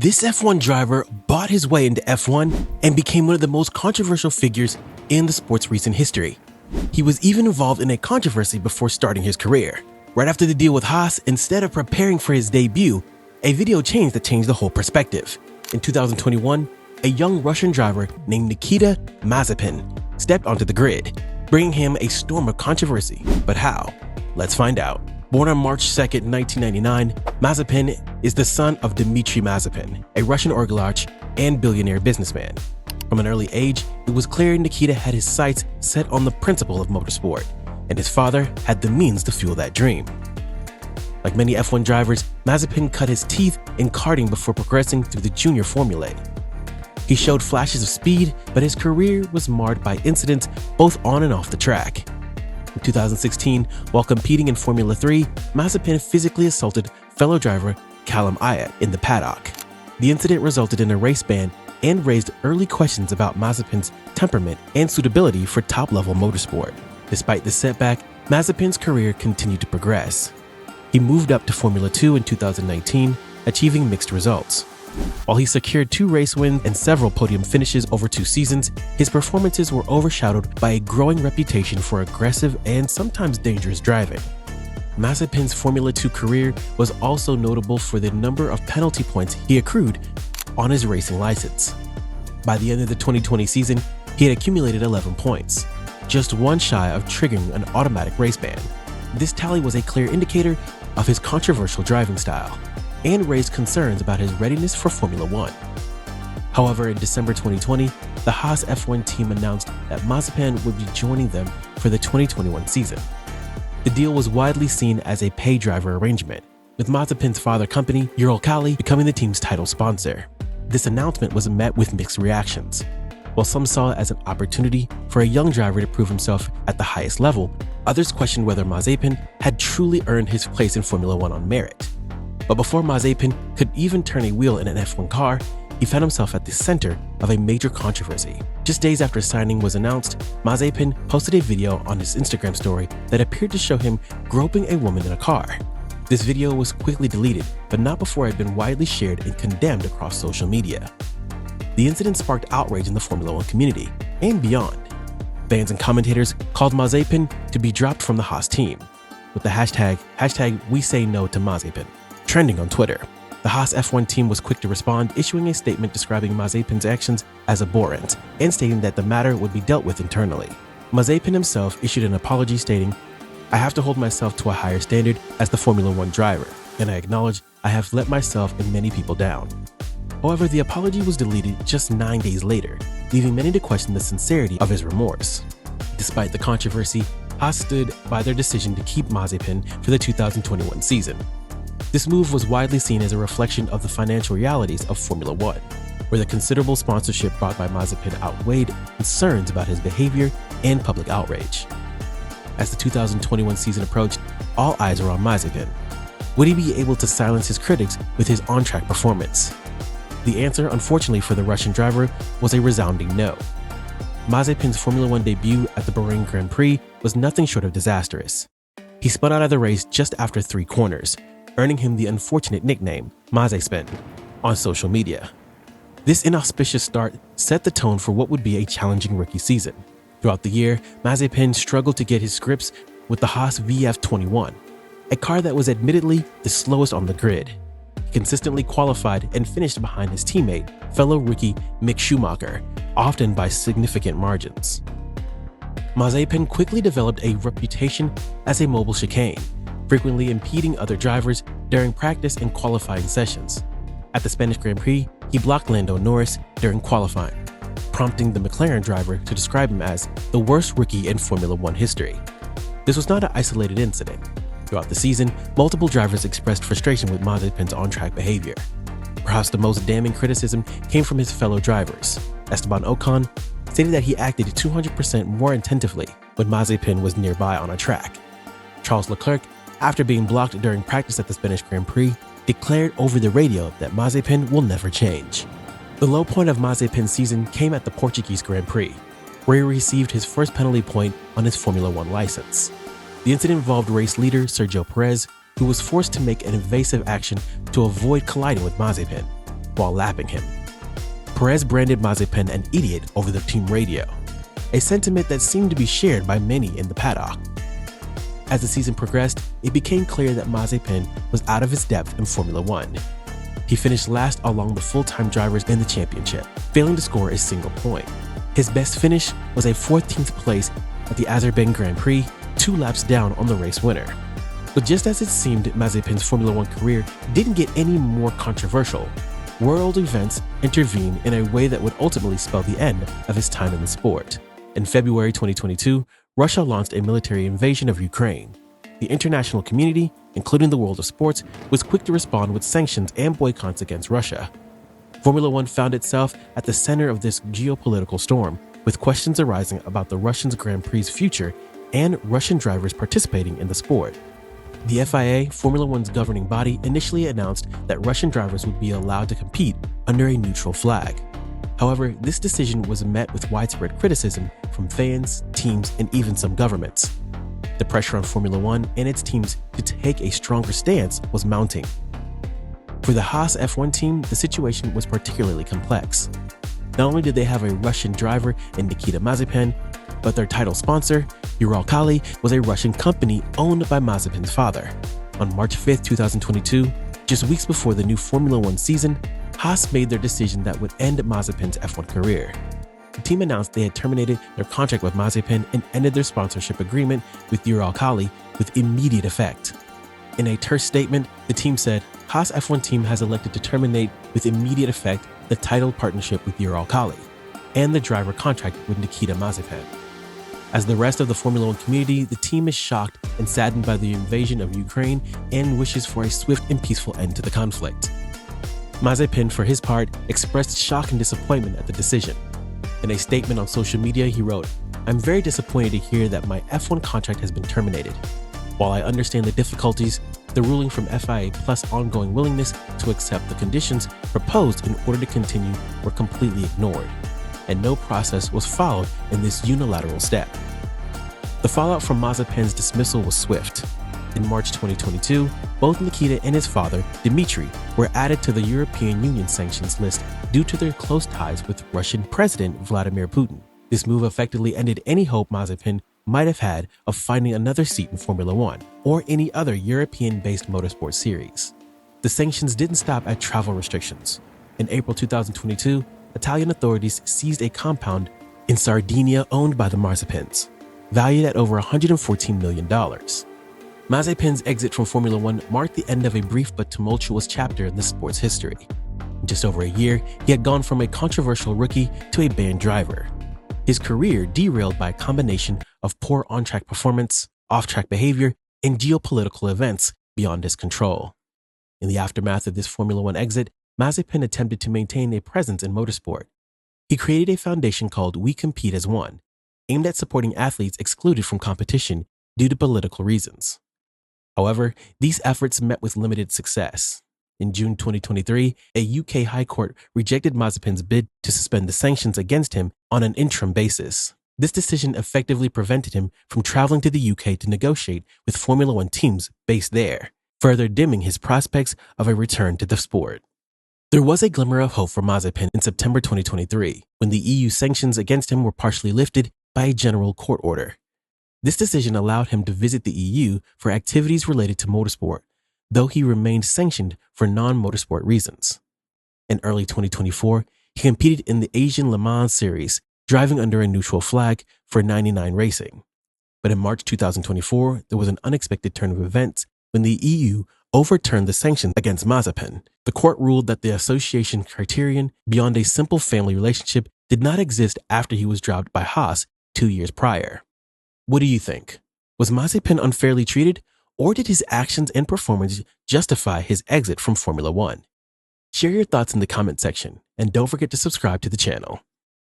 This F1 driver bought his way into F1 and became one of the most controversial figures in the sport's recent history. He was even involved in a controversy before starting his career. Right after the deal with Haas, instead of preparing for his debut, a video changed the whole perspective. In 2021, a young Russian driver named Nikita Mazepin stepped onto the grid, bringing him a storm of controversy. But how? Let's find out. Born on March 2, 1999, Mazepin is the son of Dmitry Mazepin, a Russian oligarch and billionaire businessman. From an early age, it was clear Nikita had his sights set on the principle of motorsport, and his father had the means to fuel that dream. Like many F1 drivers, Mazepin cut his teeth in karting before progressing through the junior formulae. He showed flashes of speed, but his career was marred by incidents both on and off the track. In 2016, while competing in Formula 3, Mazepin physically assaulted fellow driver Callum Ayat in the paddock. The incident resulted in a race ban and raised early questions about Mazepin's temperament and suitability for top-level motorsport. Despite this setback, Mazepin's career continued to progress. He moved up to Formula 2 in 2019, achieving mixed results. While he secured 2 race wins and several podium finishes over 2 seasons, his performances were overshadowed by a growing reputation for aggressive and sometimes dangerous driving. Mazepin's Formula 2 career was also notable for the number of penalty points he accrued on his racing license. By the end of the 2020 season, he had accumulated 11 points, just one shy of triggering an automatic race ban. This tally was a clear indicator of his controversial driving style and raised concerns about his readiness for Formula 1. However, in December 2020, the Haas F1 team announced that Mazepin would be joining them for the 2021 season. The deal was widely seen as a pay driver arrangement, with Mazepin's father company, Uralkali, becoming the team's title sponsor. This announcement was met with mixed reactions. While some saw it as an opportunity for a young driver to prove himself at the highest level, others questioned whether Mazepin had truly earned his place in Formula 1 on merit. But before Mazepin could even turn a wheel in an F1 car, he found himself at the center of a major controversy. Just days after signing was announced, Mazepin posted a video on his Instagram story that appeared to show him groping a woman in a car. This video was quickly deleted, but not before it had been widely shared and condemned across social media. The incident sparked outrage in the Formula 1 community and beyond. Fans and commentators called Mazepin to be dropped from the Haas team, with the hashtag #WeSayNoToMazepin trending on Twitter. The Haas F1 team was quick to respond, issuing a statement describing Mazepin's actions as abhorrent and stating that the matter would be dealt with internally. Mazepin himself issued an apology stating, "I have to hold myself to a higher standard as the Formula 1 driver, and I acknowledge I have let myself and many people down." However, the apology was deleted just 9 days later, leaving many to question the sincerity of his remorse. Despite the controversy, Haas stood by their decision to keep Mazepin for the 2021 season. This move was widely seen as a reflection of the financial realities of Formula 1, where the considerable sponsorship brought by Mazepin outweighed concerns about his behavior and public outrage. As the 2021 season approached, all eyes were on Mazepin. Would he be able to silence his critics with his on-track performance? The answer, unfortunately for the Russian driver, was a resounding no. Mazepin's Formula 1 debut at the Bahrain Grand Prix was nothing short of disastrous. He spun out of the race just after 3 corners, earning him the unfortunate nickname Mazespin on social media. This inauspicious start set the tone for what would be a challenging rookie season. Throughout the year, Mazepin struggled to get his grips with the Haas VF21, a car that was admittedly the slowest on the grid. He consistently qualified and finished behind his teammate, fellow rookie Mick Schumacher, often by significant margins. Mazepin quickly developed a reputation as a mobile chicane, frequently impeding other drivers during practice and qualifying sessions. At the Spanish Grand Prix, he blocked Lando Norris during qualifying, prompting the McLaren driver to describe him as the worst rookie in Formula 1 history. This was not an isolated incident. Throughout the season, multiple drivers expressed frustration with Mazepin's on-track behavior. Perhaps the most damning criticism came from his fellow drivers. Esteban Ocon stated that he acted 200% more attentively when Mazepin was nearby on a track. Charles Leclerc, after being blocked during practice at the Spanish Grand Prix, declared over the radio that Mazepin will never change. The low point of Mazepin's season came at the Portuguese Grand Prix, where he received his first penalty point on his Formula 1 license. The incident involved race leader Sergio Perez, who was forced to make an evasive action to avoid colliding with Mazepin. while lapping him. Perez branded Mazepin an idiot over the team radio, a sentiment that seemed to be shared by many in the paddock. As the season progressed, it became clear that Mazepin was out of his depth in Formula One. He finished last along the full-time drivers in the championship, failing to score a single point. His best finish was a 14th place at the Azerbaijan Grand Prix, 2 laps down on the race winner. But just as it seemed Mazepin's Formula One career didn't get any more controversial, world events intervened in a way that would ultimately spell the end of his time in the sport. In February 2022, Russia launched a military invasion of Ukraine. The international community, including the world of sports, was quick to respond with sanctions and boycotts against Russia. Formula One found itself at the center of this geopolitical storm, with questions arising about the Russian Grand Prix's future and Russian drivers participating in the sport. The FIA, Formula One's governing body, initially announced that Russian drivers would be allowed to compete under a neutral flag. However, this decision was met with widespread criticism from fans, teams, and even some governments. The pressure on Formula One and its teams to take a stronger stance was mounting. For the Haas F1 team, the situation was particularly complex. Not only did they have a Russian driver in Nikita Mazepin, but their title sponsor, Uralkali, was a Russian company owned by Mazepin's father. On March 5, 2022, just weeks before the new Formula One season, Haas made their decision that would end Mazepin's F1 career. The team announced they had terminated their contract with Mazepin and ended their sponsorship agreement with Uralkali with immediate effect. In a terse statement, the team said, Haas F1 team has elected to terminate with immediate effect the title partnership with Uralkali and the driver contract with Nikita Mazepin. As the rest of the Formula One community, the team is shocked and saddened by the invasion of Ukraine and wishes for a swift and peaceful end to the conflict. Mazepin, for his part, expressed shock and disappointment at the decision. In a statement on social media, he wrote, "I'm very disappointed to hear that my F1 contract has been terminated. While I understand the difficulties, the ruling from FIA plus ongoing willingness to accept the conditions proposed in order to continue were completely ignored, and no process was followed in this unilateral step." The fallout from Mazepin's dismissal was swift. In March 2022, both Nikita and his father, Dmitry, were added to the European Union sanctions list due to their close ties with Russian President Vladimir Putin. This move effectively ended any hope Mazepin might have had of finding another seat in Formula One or any other European-based motorsport series. The sanctions didn't stop at travel restrictions. In April 2022, Italian authorities seized a compound in Sardinia owned by the Mazepins, valued at over $114 million. Mazepin's exit from Formula One marked the end of a brief but tumultuous chapter in the sport's history. In just over a year, he had gone from a controversial rookie to a banned driver. His career derailed by a combination of poor on-track performance, off-track behavior, and geopolitical events beyond his control. In the aftermath of this Formula One exit, Mazepin attempted to maintain a presence in motorsport. He created a foundation called We Compete as One, aimed at supporting athletes excluded from competition due to political reasons. However, these efforts met with limited success. In June 2023, a UK High Court rejected Mazepin's bid to suspend the sanctions against him on an interim basis. This decision effectively prevented him from traveling to the UK to negotiate with Formula One teams based there, further dimming his prospects of a return to the sport. There was a glimmer of hope for Mazepin in September 2023, when the EU sanctions against him were partially lifted by a general court order. This decision allowed him to visit the EU for activities related to motorsport, though he remained sanctioned for non-motorsport reasons. In early 2024, he competed in the Asian Le Mans Series, driving under a neutral flag for 99 Racing. But in March 2024, there was an unexpected turn of events when the EU overturned the sanctions against Mazepin. The court ruled that the association criterion beyond a simple family relationship did not exist after he was dropped by Haas 2 years prior. What do you think? Was Mazepin unfairly treated, or did his actions and performance justify his exit from Formula One? Share your thoughts in the comment section, and don't forget to subscribe to the channel.